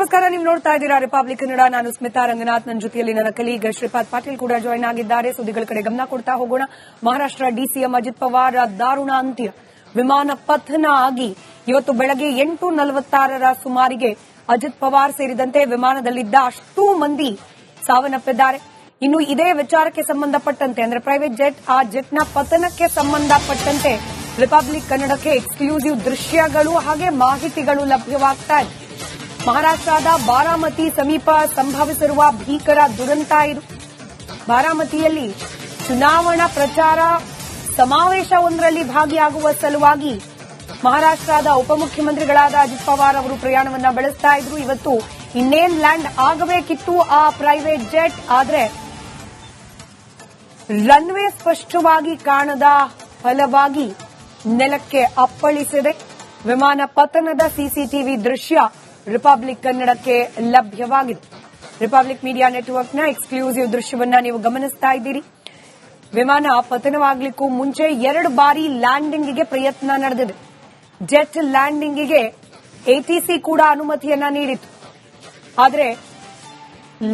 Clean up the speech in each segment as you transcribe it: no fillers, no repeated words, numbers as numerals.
ನಮಸ್ಕಾರ, ನೀವು ನೋಡ್ತಾ ಇದ್ದೀರಾ ರಿಪಬ್ಲಿಕ್ ಕನ್ನಡ. ನಾನು ಸ್ಮಿತಾ ರಂಗನಾಥ್. ನನ್ನ ಜೊತೆಯಲ್ಲಿ ನನ್ನ ಕಲೀಗ್ ಶ್ರೀಪಾದ್ ಪಾಟೀಲ್ ಕೂಡ ಜಾಯ್ನ್ ಆಗಿದ್ದಾರೆ. ಸುದ್ದಿಗಳ ಕಡೆ ಗಮನ ಕೊಡ್ತಾ ಹೋಗೋಣ. ಮಹಾರಾಷ್ಟ್ರ ಡಿಸಿಎಂ ಅಜಿತ್ ಪವಾರ್ ದಾರುಣ ಅಂತ್ಯ. ವಿಮಾನ ಪತನ ಆಗಿ ಇವತ್ತು ಬೆಳಗ್ಗೆ 8:46ರ ಸುಮಾರಿಗೆ ಅಜಿತ್ ಪವಾರ್ ಸೇರಿದಂತೆ ವಿಮಾನದಲ್ಲಿದ್ದ ಅಷ್ಟೂ ಮಂದಿ ಸಾವನ್ನಪ್ಪಿದ್ದಾರೆ. ಇನ್ನು ಇದೇ ವಿಚಾರಕ್ಕೆ ಸಂಬಂಧಪಟ್ಟಂತೆ ಅಂದ್ರೆ ಪ್ರೈವೇಟ್ ಜೆಟ್, ಆ ಜೆಟ್ನ ಪತನಕ್ಕೆ ಸಂಬಂಧಪಟ್ಟಂತೆ ರಿಪಬ್ಲಿಕ್ ಕನ್ನಡಕ್ಕೆ ಎಕ್ಸ್ಕ್ಲೂಸಿವ್ ದೃಶ್ಯಗಳು ಹಾಗೆ ಮಾಹಿತಿಗಳು ಲಭ್ಯವಾಗ್ತಾ ಇದೆ. ಮಹಾರಾಷ್ಟ್ರದ ಬಾರಾಮತಿ ಸಮೀಪ ಸಂಭವಿಸಿರುವ ಭೀಕರ ದುರಂತ ಇದು. ಬಾರಾಮತಿಯಲ್ಲಿ ಚುನಾವಣಾ ಪ್ರಚಾರ ಸಮಾವೇಶವೊಂದರಲ್ಲಿ ಭಾಗಿಯಾಗುವ ಸಲುವಾಗಿ ಮಹಾರಾಷ್ಟ್ರದ ಉಪಮುಖ್ಯಮಂತ್ರಿಗಳಾದ ಅಜಿತ್ ಪವಾರ್ ಅವರು ಪ್ರಯಾಣವನ್ನ ಬೆಳೆಸ್ತಾ ಇದ್ರು. ಇವತ್ತು ಇನ್ನೇನ್ ಲ್ಯಾಂಡ್ ಆಗಬೇಕಿತ್ತು ಆ ಪ್ರೈವೇಟ್ ಜೆಟ್, ಆದ್ರೆ ರನ್ವೇ ಸ್ಪಷ್ಟವಾಗಿ ಕಾಣದ ಫಲವಾಗಿ ನೆಲಕ್ಕೆ ಅಪ್ಪಳಿಸಿದೆ. ವಿಮಾನ ಪತನದ ಸಿಸಿಟಿವಿ ದೃಶ್ಯ ರಿಪಬ್ಲಿಕ್ ಕನ್ನಡಕ್ಕೆ ಲಭ್ಯವಾಗಿದೆ. ರಿಪಬ್ಲಿಕ್ ಮೀಡಿಯಾ ನೆಟ್ವರ್ಕ್ನ ಎಕ್ಸ್ಕ್ಲೂಸಿವ್ ದೃಶ್ಯವನ್ನ ನೀವು ಗಮನಿಸ್ತಾ ಇದ್ದೀರಿ. ವಿಮಾನ ಪತನವಾಗಲಿಕ್ಕೂ ಮುಂಚೆ 2 ಬಾರಿ ಲ್ಯಾಂಡಿಂಗ್ಗೆ ಪ್ರಯತ್ನ ನಡೆದಿದೆ. ಜೆಟ್ ಲ್ಯಾಂಡಿಂಗ್ಗೆ ಎಟಿಸಿ ಕೂಡ ಅನುಮತಿಯನ್ನ ನೀಡಿತು. ಆದರೆ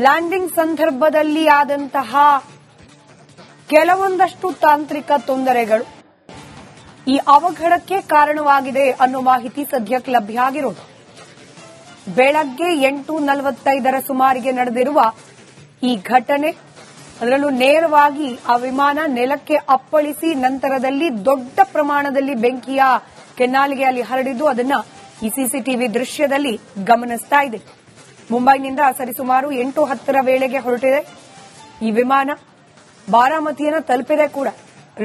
ಲ್ಯಾಂಡಿಂಗ್ ಸಂದರ್ಭದಲ್ಲಿ ಆದಂತಹ ಕೆಲವೊಂದಷ್ಟು ತಾಂತ್ರಿಕ ತೊಂದರೆಗಳು ಈ ಅವಘಡಕ್ಕೆ ಕಾರಣವಾಗಿದೆ ಅನ್ನೋ ಮಾಹಿತಿ ಸದ್ಯಕ್ಕೆ ಲಭ್ಯ ಆಗಿರೋದು. ಬೆಳಗ್ಗೆ 8:45ರ ಸುಮಾರಿಗೆ ನಡೆದಿರುವ ಈ ಘಟನೆ, ಅದರಲ್ಲೂ ನೇರವಾಗಿ ಆ ವಿಮಾನ ನೆಲಕ್ಕೆ ಅಪ್ಪಳಿಸಿ ನಂತರದಲ್ಲಿ ದೊಡ್ಡ ಪ್ರಮಾಣದಲ್ಲಿ ಬೆಂಕಿಯ ಕೆನ್ನಾಲಿಗೆ ಅಲ್ಲಿ ಹರಡಿದ್ದು ಅದನ್ನ ಈ ಸಿಸಿಟಿವಿ ದೃಶ್ಯದಲ್ಲಿ ಗಮನಿಸ್ತಾ ಇದೆ. ಮುಂಬೈನಿಂದ ಸರಿಸುಮಾರು 8:10ರ ವೇಳೆಗೆ ಹೊರಟಿದೆ ಈ ವಿಮಾನ. ಬಾರಾಮತಿಯನ್ನು ತಲುಪಿದೆ ಕೂಡ.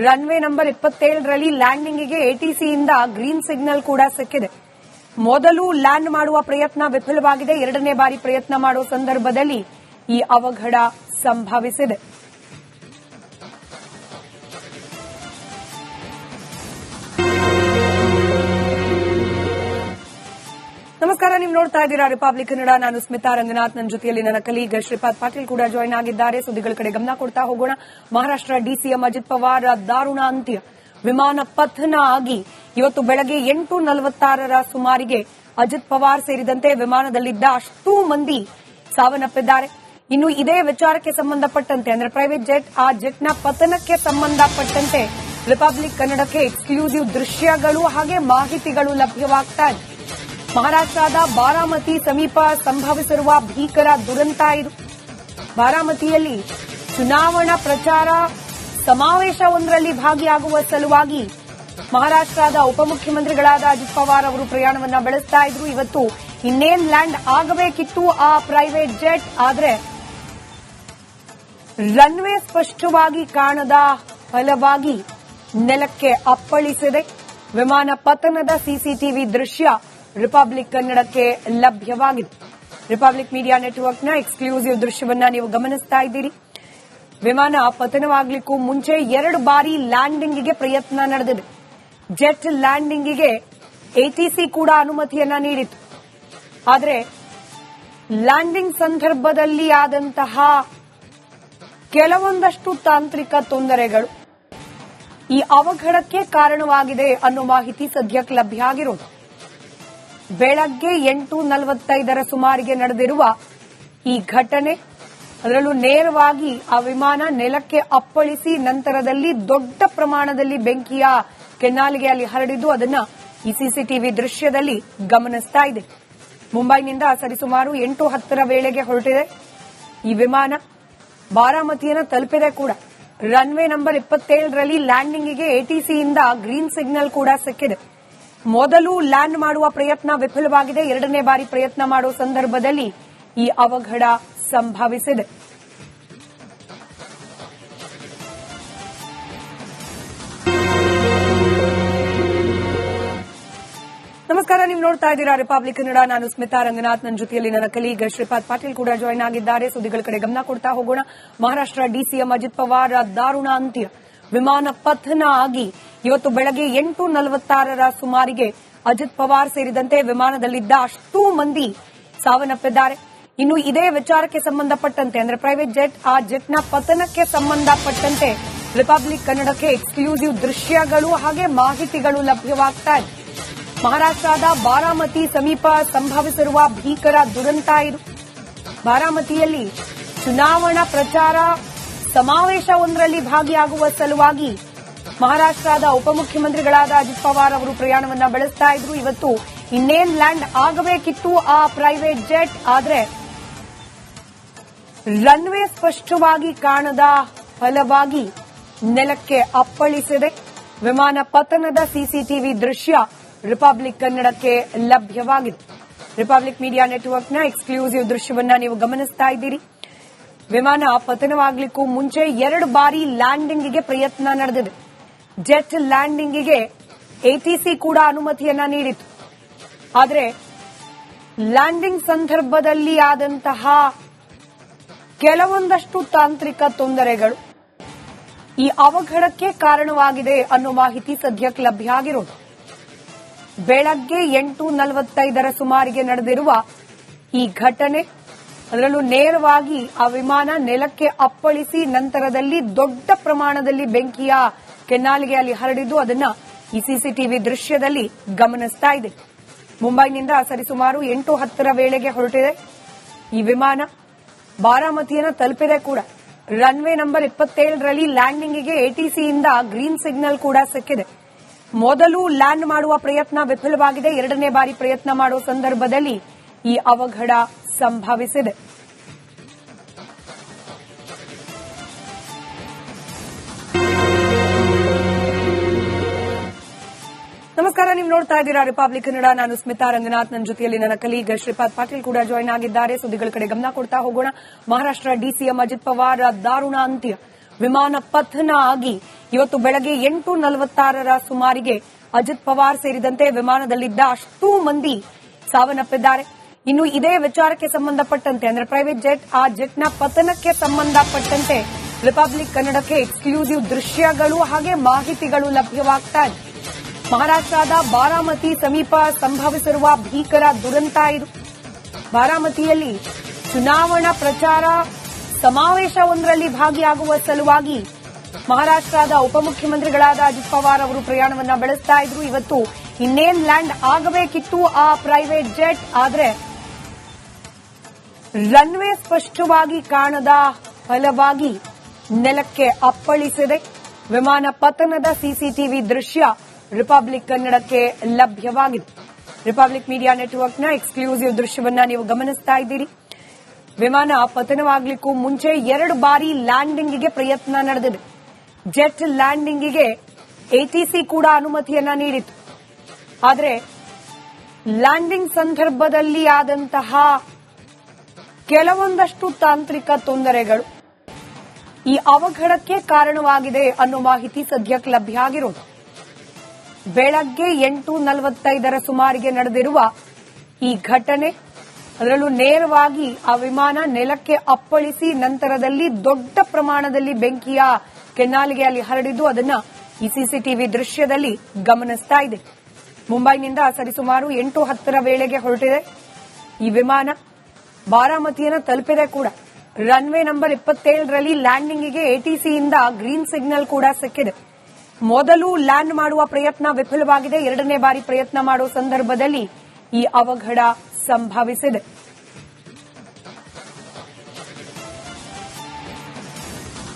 ರನ್ವೇ ನಂಬರ್ 27ರಲ್ಲಿ ಲ್ಯಾಂಡಿಂಗ್ಗೆ ಎಟಿಸಿಯಿಂದ ಗ್ರೀನ್ ಸಿಗ್ನಲ್ ಕೂಡ ಸಿಕ್ಕಿದೆ. ಮೊದಲು ಲ್ಯಾಂಡ್ ಮಾಡುವ ಪ್ರಯತ್ನ ವಿಫಲವಾಗಿದೆ. 2ನೇ ಬಾರಿ ಪ್ರಯತ್ನ ಮಾಡುವ ಸಂದರ್ಭದಲ್ಲಿ ಈ ಅವಘಡ ಸಂಭವಿಸಿದೆ. ನಮಸ್ಕಾರ, ನೀವು ನೋಡ್ತಾ ಇದ್ದೀರಾ ರಿಪಬ್ಲಿಕ್ ಕನ್ನಡ. ನಾನು ಸ್ಮಿತಾ ರಂಗನಾಥ್. ನನ್ನ ಜೊತೆಯಲ್ಲಿ ನನ್ನ ಕಲೀಗ್ ಶ್ರೀಪಾದ್ ಪಾಟೀಲ್ ಕೂಡ ಜಾಯ್ನ್ ಆಗಿದ್ದಾರೆ. ಸುದ್ದಿಗಳ ಕಡೆ ಗಮನ ಕೊಡ್ತಾ ಹೋಗೋಣ. ಮಹಾರಾಷ್ಟ್ರ ಡಿಸಿಎಂ ಅಜಿತ್ ಪವಾರ್ ದಾರುಣ ಅಂತ್ಯ. ವಿಮಾನ ಪತನ ಆಗಿ ಇವತ್ತು ಬೆಳಗ್ಗೆ 8:46ರ ಸುಮಾರಿಗೆ ಅಜಿತ್ ಪವಾರ್ ಸೇರಿದಂತೆ ವಿಮಾನದಲ್ಲಿದ್ದ ಅಷ್ಟೂ ಮಂದಿ ಸಾವನ್ನಪ್ಪಿದ್ದಾರೆ. ಇನ್ನು ಇದೇ ವಿಚಾರಕ್ಕೆ ಸಂಬಂಧಪಟ್ಟಂತೆ ಅಂದ್ರೆ ಪ್ರೈವೇಟ್ ಜೆಟ್, ಆ ಜೆಟ್ನ ಪತನಕ್ಕೆ ಸಂಬಂಧಪಟ್ಟಂತೆ ರಿಪಬ್ಲಿಕ್ ಕನ್ನಡಕ್ಕೆ ಎಕ್ಸ್ಕ್ಲೂಸಿವ್ ದೃಶ್ಯಗಳು ಹಾಗೆ ಮಾಹಿತಿಗಳು ಲಭ್ಯವಾಗ್ತಾ ಇದೆ. ಮಹಾರಾಷ್ಟ್ರದ ಬಾರಾಮತಿ ಸಮೀಪ ಸಂಭವಿಸಿರುವ ಭೀಕರ ದುರಂತ ಇದು. ಬಾರಾಮತಿಯಲ್ಲಿ ಚುನಾವಣಾ ಪ್ರಚಾರ ಸಮಾವೇಶವೊಂದರಲ್ಲಿ ಭಾಗಿಯಾಗುವ ಸಲುವಾಗಿ ಮಹಾರಾಷ್ಟ್ರದ ಉಪಮುಖ್ಯಮಂತ್ರಿಗಳಾದ ಅಜಿತ್ ಪವಾರ್ ಅವರು ಪ್ರಯಾಣವನ್ನ ಬೆಳೆಸ್ತಾ ಇದ್ರು. ಇವತ್ತು ಇನ್ನೇನ್ ಲ್ಯಾಂಡ್ ಆಗಬೇಕಿತ್ತು ಆ ಪ್ರೈವೇಟ್ ಜೆಟ್, ಆದ್ರೆ ರನ್ವೇ ಸ್ಪಷ್ಟವಾಗಿ ಕಾಣದ ಫಲವಾಗಿ ನೆಲಕ್ಕೆ ಅಪ್ಪಳಿಸಿದೆ. ವಿಮಾನ ಪತನದ ಸಿಸಿಟಿವಿ ದೃಶ್ಯ ರಿಪಬ್ಲಿಕ್ ಕನ್ನಡಕ್ಕೆ ಲಭ್ಯವಾಗಿದೆ. ರಿಪಬ್ಲಿಕ್ ಮೀಡಿಯಾ ನೆಟ್ವರ್ಕ್ನ ಎಕ್ಸ್ಕ್ಲೂಸಿವ್ ದೃಶ್ಯವನ್ನ ನೀವು ಗಮನಿಸ್ತಾ ಇದ್ದೀರಿ. ವಿಮಾನ ಪತನವಾಗಲಿಕ್ಕೂ ಮುಂಚೆ 2 ಬಾರಿ ಲ್ಯಾಂಡಿಂಗ್ಗೆ ಪ್ರಯತ್ನ ನಡೆದಿದೆ. ಜೆಟ್ ಲ್ಯಾಂಡಿಂಗ್ಗೆ ಎಟಿಸಿ ಕೂಡ ಅನುಮತಿಯನ್ನ ನೀಡಿತು. ಆದರೆ ಲ್ಯಾಂಡಿಂಗ್ ಸಂದರ್ಭದಲ್ಲಿ ಆದಂತಹ ಕೆಲವೊಂದಷ್ಟು ತಾಂತ್ರಿಕ ತೊಂದರೆಗಳು ಈ ಅವಘಡಕ್ಕೆ ಕಾರಣವಾಗಿದೆ ಅನ್ನೋ ಮಾಹಿತಿ ಸದ್ಯಕ್ಕೆ ಲಭ್ಯ ಆಗಿರೋದು. ಬೆಳಗ್ಗೆ 8:45ರ ಸುಮಾರಿಗೆ ನಡೆದಿರುವ ಈ ಘಟನೆ, ಅದರಲ್ಲೂ ನೇರವಾಗಿ ಆ ವಿಮಾನ ನೆಲಕ್ಕೆ ಅಪ್ಪಳಿಸಿ ನಂತರದಲ್ಲಿ ದೊಡ್ಡ ಪ್ರಮಾಣದಲ್ಲಿ ಬೆಂಕಿಯ ಕೆನ್ನಾಲಿಗೆ ಅಲ್ಲಿ ಹರಡಿದ್ದು ಅದನ್ನ ಈ ಸಿಸಿಟಿವಿ ದೃಶ್ಯದಲ್ಲಿ ಗಮನಿಸ್ತಾ ಇದೆ. ಮುಂಬೈನಿಂದ ಸರಿಸುಮಾರು 8:10ರ ವೇಳೆಗೆ ಹೊರಟಿದೆ ಈ ವಿಮಾನ. ಬಾರಾಮತಿಯನ್ನು ತಲುಪಿದೆ ಕೂಡ. ರನ್ವೇ ನಂಬರ್ 27ರಲ್ಲಿ ಲ್ಯಾಂಡಿಂಗ್ಗೆ ಎಟಿಸಿಯಿಂದ ಗ್ರೀನ್ ಸಿಗ್ನಲ್ ಕೂಡ ಸಿಕ್ಕಿದೆ. ಮೊದಲು ಲ್ಯಾಂಡ್ ಮಾಡುವ ಪ್ರಯತ್ನ ವಿಫಲವಾಗಿದೆ. 2ನೇ ಬಾರಿ ಪ್ರಯತ್ನ ಮಾಡುವ ಸಂದರ್ಭದಲ್ಲಿ ಈ ಅವಘಡ ಸಂಭವಿಸಿದೆ. ನಮಸ್ಕಾರ, ನೀವು ನೋಡ್ತಾ ಇದ್ದೀರಾ ರಿಪಬ್ಲಿಕ್ ಕನ್ನಡ. ನಾನು ಸ್ಮಿತಾ ರಂಗನಾಥ್. ನನ್ನ ಜೊತೆಯಲ್ಲಿ ನನ್ನ ಕಲೀಗ್ ಶ್ರೀಪಾದ್ ಪಾಟೀಲ್ ಕೂಡ ಜಾಯ್ನ್ ಆಗಿದ್ದಾರೆ. ಸುದ್ದಿಗಳ ಕಡೆ ಗಮನ ಕೊಡ್ತಾ ಹೋಗೋಣ. ಮಹಾರಾಷ್ಟ್ರ ಡಿಸಿಎಂ ಅಜಿತ್ ಪವಾರ್ ದಾರುಣ ಅಂತ್ಯ. ವಿಮಾನ ಪತನ ಆಗಿ ಇವತ್ತು ಬೆಳಗ್ಗೆ 8:46ರ ಸುಮಾರಿಗೆ ಅಜಿತ್ ಪವಾರ್ ಸೇರಿದಂತೆ ವಿಮಾನದಲ್ಲಿದ್ದ ಅಷ್ಟೂ ಮಂದಿ ಸಾವನ್ನಪ್ಪಿದ್ದಾರೆ. ಇನ್ನು ಇದೇ ವಿಚಾರಕ್ಕೆ ಸಂಬಂಧಪಟ್ಟಂತೆ ಅಂದ್ರೆ ಪ್ರೈವೇಟ್ ಜೆಟ್, ಆ ಜೆಟ್ನ ಪತನಕ್ಕೆ ಸಂಬಂಧಪಟ್ಟಂತೆ ರಿಪಬ್ಲಿಕ್ ಕನ್ನಡಕ್ಕೆ ಎಕ್ಸ್ಕ್ಲೂಸಿವ್ ದೃಶ್ಯಗಳು ಹಾಗೆ ಮಾಹಿತಿಗಳು ಲಭ್ಯವಾಗ್ತಾ ಇದೆ. ಮಹಾರಾಷ್ಟ್ರದ ಬಾರಾಮತಿ ಸಮೀಪ ಸಂಭವಿಸಿರುವ ಭೀಕರ ದುರಂತ ಇದು. ಬಾರಾಮತಿಯಲ್ಲಿ ಚುನಾವಣಾ ಪ್ರಚಾರ ಸಮಾವೇಶವೊಂದರಲ್ಲಿ ಭಾಗಿಯಾಗುವ ಸಲುವಾಗಿ ಮಹಾರಾಷ್ಟ್ರದ ಉಪಮುಖ್ಯಮಂತ್ರಿಗಳಾದ ಅಜಿತ್ ಪವಾರ್ ಅವರು ಪ್ರಯಾಣವನ್ನ ಬೆಳೆಸ್ತಾ ಇದ್ರು. ಇವತ್ತು ಇನ್ನೇನ್ ಲ್ಯಾಂಡ್ ಆಗಬೇಕಿತ್ತು ಆ ಪ್ರೈವೇಟ್ ಜೆಟ್, ಆದ್ರೆ ರನ್ವೇ ಸ್ಪಷ್ಟವಾಗಿ ಕಾಣದ ಫಲವಾಗಿ ನೆಲಕ್ಕೆ ಅಪ್ಪಳಿಸಿದೆ. ವಿಮಾನ ಪತನದ ಸಿಸಿಟಿವಿ ದೃಶ್ಯ ರಿಪಬ್ಲಿಕ್ ಕನ್ನಡಕ್ಕೆ ಲಭ್ಯವಾಗಿದೆ. ರಿಪಬ್ಲಿಕ್ ಮೀಡಿಯಾ ನೆಟ್ವರ್ಕ್ನ ಎಕ್ಸ್ಕ್ಲೂಸಿವ್ ದೃಶ್ಯವನ್ನ ನೀವು ಗಮನಿಸ್ತಾ ಇದ್ದೀರಿ. ವಿಮಾನ ಪತನವಾಗಲಿಕ್ಕೂ ಮುಂಚೆ 2 ಬಾರಿ ಲ್ಯಾಂಡಿಂಗ್ಗೆ ಪ್ರಯತ್ನ ನಡೆದಿದೆ. ಜೆಟ್ ಲ್ಯಾಂಡಿಂಗ್ಗೆ ಎಟಿಸಿ ಕೂಡ ಅನುಮತಿಯನ್ನ ನೀಡಿತು. ಆದರೆ ಲ್ಯಾಂಡಿಂಗ್ ಸಂದರ್ಭದಲ್ಲಿ ಆದಂತಹ ಕೆಲವೊಂದಷ್ಟು ತಾಂತ್ರಿಕ ತೊಂದರೆಗಳು ಈ ಅವಘಡಕ್ಕೆ ಕಾರಣವಾಗಿದೆ ಅನ್ನೋ ಮಾಹಿತಿ ಸದ್ಯಕ್ಕೆ ಲಭ್ಯ ಆಗಿರೋದು. ಬೆಳಗ್ಗೆ 8:45 ಸುಮಾರಿಗೆ ನಡೆದಿರುವ ಈ ಘಟನೆ, ಅದರಲ್ಲೂ ನೇರವಾಗಿ ಆ ವಿಮಾನ ನೆಲಕ್ಕೆ ಅಪ್ಪಳಿಸಿ ನಂತರದಲ್ಲಿ ದೊಡ್ಡ ಪ್ರಮಾಣದಲ್ಲಿ ಬೆಂಕಿಯ ಕೆನ್ನಾಲಿಗೆ ಅಲ್ಲಿ ಹರಡಿದ್ದು ಅದನ್ನ ಈ ಸಿಸಿಟಿವಿ ದೃಶ್ಯದಲ್ಲಿ ಗಮನಿಸ್ತಾ ಇದೆ. ಮುಂಬೈನಿಂದ ಸರಿಸುಮಾರು 8:10 ವೇಳೆಗೆ ಹೊರಟಿದೆ ಈ ವಿಮಾನ. ಬಾರಾಮತಿಯನ್ನು ತಲುಪಿದೆ ಕೂಡ. ರನ್ವೇ ನಂಬರ್ 27ರಲ್ಲಿ ಲ್ಯಾಂಡಿಂಗ್ಗೆ ಎಟಿಸಿಯಿಂದ ಗ್ರೀನ್ ಸಿಗ್ನಲ್ ಕೂಡ ಸಿಕ್ಕಿದೆ. ಮೊದಲು ಲ್ಯಾಂಡ್ ಮಾಡುವ ಪ್ರಯತ್ನ ವಿಫಲವಾಗಿದೆ. 2ನೇ ಬಾರಿ ಪ್ರಯತ್ನ ಮಾಡುವ ಸಂದರ್ಭದಲ್ಲಿ ಈ ಅವಘಡ ಸಂಭವಿಸಿದೆ. ನಮಸ್ಕಾರ, ನೀವು ನೋಡ್ತಾ ಇದ್ದೀರಾ ರಿಪಬ್ಲಿಕ್ ಕನ್ನಡ. ನಾನು ಸ್ಮಿತಾ ರಂಗನಾಥ್. ನನ್ನ ಜೊತೆಯಲ್ಲಿ ನನ್ನ ಕಲೀಗ್ ಶ್ರೀಪಾದ್ ಪಾಟೀಲ್ ಕೂಡ ಜಾಯ್ನ್ ಆಗಿದ್ದಾರೆ. ಸುದ್ದಿಗಳ ಕಡೆ ಗಮನ ಕೊಡ್ತಾ ಹೋಗೋಣ. ಮಹಾರಾಷ್ಟ್ರ ಡಿಸಿಎಂ ಅಜಿತ್ ಪವಾರ್ ದಾರುಣ ಅಂತ್ಯ. ವಿಮಾನ ಪತನ ಆಗಿ ಇವತ್ತು ಬೆಳಗ್ಗೆ 8:46 ಸುಮಾರಿಗೆ ಅಜಿತ್ ಪವಾರ್ ಸೇರಿದಂತೆ ವಿಮಾನದಲ್ಲಿದ್ದ ಅಷ್ಟೂ ಮಂದಿ ಸಾವನ್ನಪ್ಪಿದ್ದಾರೆ. ಇನ್ನು ಇದೇ ವಿಚಾರಕ್ಕೆ ಸಂಬಂಧಪಟ್ಟಂತೆ, ಅಂದ್ರೆ ಪ್ರೈವೇಟ್ ಜೆಟ್, ಆ ಜೆಟ್ನ ಪತನಕ್ಕೆ ಸಂಬಂಧಪಟ್ಟಂತೆ ರಿಪಬ್ಲಿಕ್ ಕನ್ನಡಕ್ಕೆ ಎಕ್ಸ್ಕ್ಲೂಸಿವ್ ದೃಶ್ಯಗಳು ಹಾಗೆ ಮಾಹಿತಿಗಳು ಲಭ್ಯವಾಗ್ತಾ ಇದೆ. ಮಹಾರಾಷ್ಟ್ರದ ಬಾರಾಮತಿ ಸಮೀಪ ಸಂಭವಿಸಿರುವ ಭೀಕರ ದುರಂತ ಇದು. ಬಾರಾಮತಿಯಲ್ಲಿ ಚುನಾವಣಾ ಪ್ರಚಾರ ಸಮಾವೇಶವೊಂದರಲ್ಲಿ ಭಾಗಿಯಾಗುವ ಸಲುವಾಗಿ ಮಹಾರಾಷ್ಟ್ರದ ಉಪಮುಖ್ಯಮಂತ್ರಿಗಳಾದ ಅಜಿತ್ ಪವಾರ್ ಅವರು ಪ್ರಯಾಣವನ್ನ ಬೆಳೆಸ್ತಾ ಇದ್ರು. ಇವತ್ತು ಇನ್ನೇನ್ ಲ್ಯಾಂಡ್ ಆಗಬೇಕಿತ್ತು ಆ ಪ್ರೈವೇಟ್ ಜೆಟ್, ಆದ್ರೆ ರನ್ವೇ ಸ್ಪಷ್ಟವಾಗಿ ಕಾಣದ ಫಲವಾಗಿ ನೆಲಕ್ಕೆ ಅಪ್ಪಳಿಸಿದೆ. ವಿಮಾನ ಪತನದ ಸಿಸಿಟಿವಿ ದೃಶ್ಯ ರಿಪಬ್ಲಿಕ್ ಕನ್ನಡಕ್ಕೆ ಲಭ್ಯವಾಗಿದೆ. ರಿಪಬ್ಲಿಕ್ ಮೀಡಿಯಾ ನೆಟ್ವರ್ಕ್ನ ಎಕ್ಸ್ಕ್ಲೂಸಿವ್ ದೃಶ್ಯವನ್ನ ನೀವು ಗಮನಿಸ್ತಾ ಇದ್ದೀರಿ. ವಿಮಾನ ಪತನವಾಗಲಿಕ್ಕೂ ಮುಂಚೆ 2 ಬಾರಿ ಲ್ಯಾಂಡಿಂಗ್ಗೆ ಪ್ರಯತ್ನ ನಡೆದಿದೆ. ಜೆಟ್ ಲ್ಯಾಂಡಿಂಗ್ಗೆ ಎಟಿಸಿ ಕೂಡ ಅನುಮತಿಯನ್ನ ನೀಡಿತು. ಆದರೆ ಲ್ಯಾಂಡಿಂಗ್ ಸಂದರ್ಭದಲ್ಲಿ ಆದಂತಹ ಕೆಲವೊಂದಷ್ಟು ತಾಂತ್ರಿಕ ತೊಂದರೆಗಳು ಈ ಅವಘಡಕ್ಕೆ ಕಾರಣವಾಗಿದೆ ಅನ್ನೋ ಮಾಹಿತಿ ಸದ್ಯಕ್ಕೆ ಲಭ್ಯ ಆಗಿರೋದು. ಬೆಳಗ್ಗೆ 8:45 ಸುಮಾರಿಗೆ ನಡೆದಿರುವ ಈ ಘಟನೆ, ಅದರಲ್ಲೂ ನೇರವಾಗಿ ಆ ವಿಮಾನ ನೆಲಕ್ಕೆ ಅಪ್ಪಳಿಸಿ ನಂತರದಲ್ಲಿ ದೊಡ್ಡ ಪ್ರಮಾಣದಲ್ಲಿ ಬೆಂಕಿಯ ಕೆನ್ನಾಲಿಗೆ ಅಲ್ಲಿ ಹರಡಿದ್ದು ಅದನ್ನ ಈ ಸಿಸಿಟಿವಿ ದೃಶ್ಯದಲ್ಲಿ ಗಮನಿಸ್ತಾ ಇದೆ. ಮುಂಬೈನಿಂದ ಸರಿಸುಮಾರು 8:10 ವೇಳೆಗೆ ಹೊರಟಿದೆ ಈ ವಿಮಾನ. ಬಾರಾಮತಿಯನ್ನು ತಲುಪಿದೆ ಕೂಡ. ರನ್ವೇ ನಂಬರ್ 27ರಲ್ಲಿ ಲ್ಯಾಂಡಿಂಗ್ಗೆ ಎಟಿಸಿಯಿಂದ ಗ್ರೀನ್ ಸಿಗ್ನಲ್ ಕೂಡ ಸಿಕ್ಕಿದೆ. ಮೊದಲು ಲ್ಯಾಂಡ್ ಮಾಡುವ ಪ್ರಯತ್ನ ವಿಫಲವಾಗಿದೆ. 2ನೇ ಬಾರಿ ಪ್ರಯತ್ನ ಮಾಡುವ ಸಂದರ್ಭದಲ್ಲಿ ಈ ಅವಘಡ ಸಂಭವಿಸಿದೆ.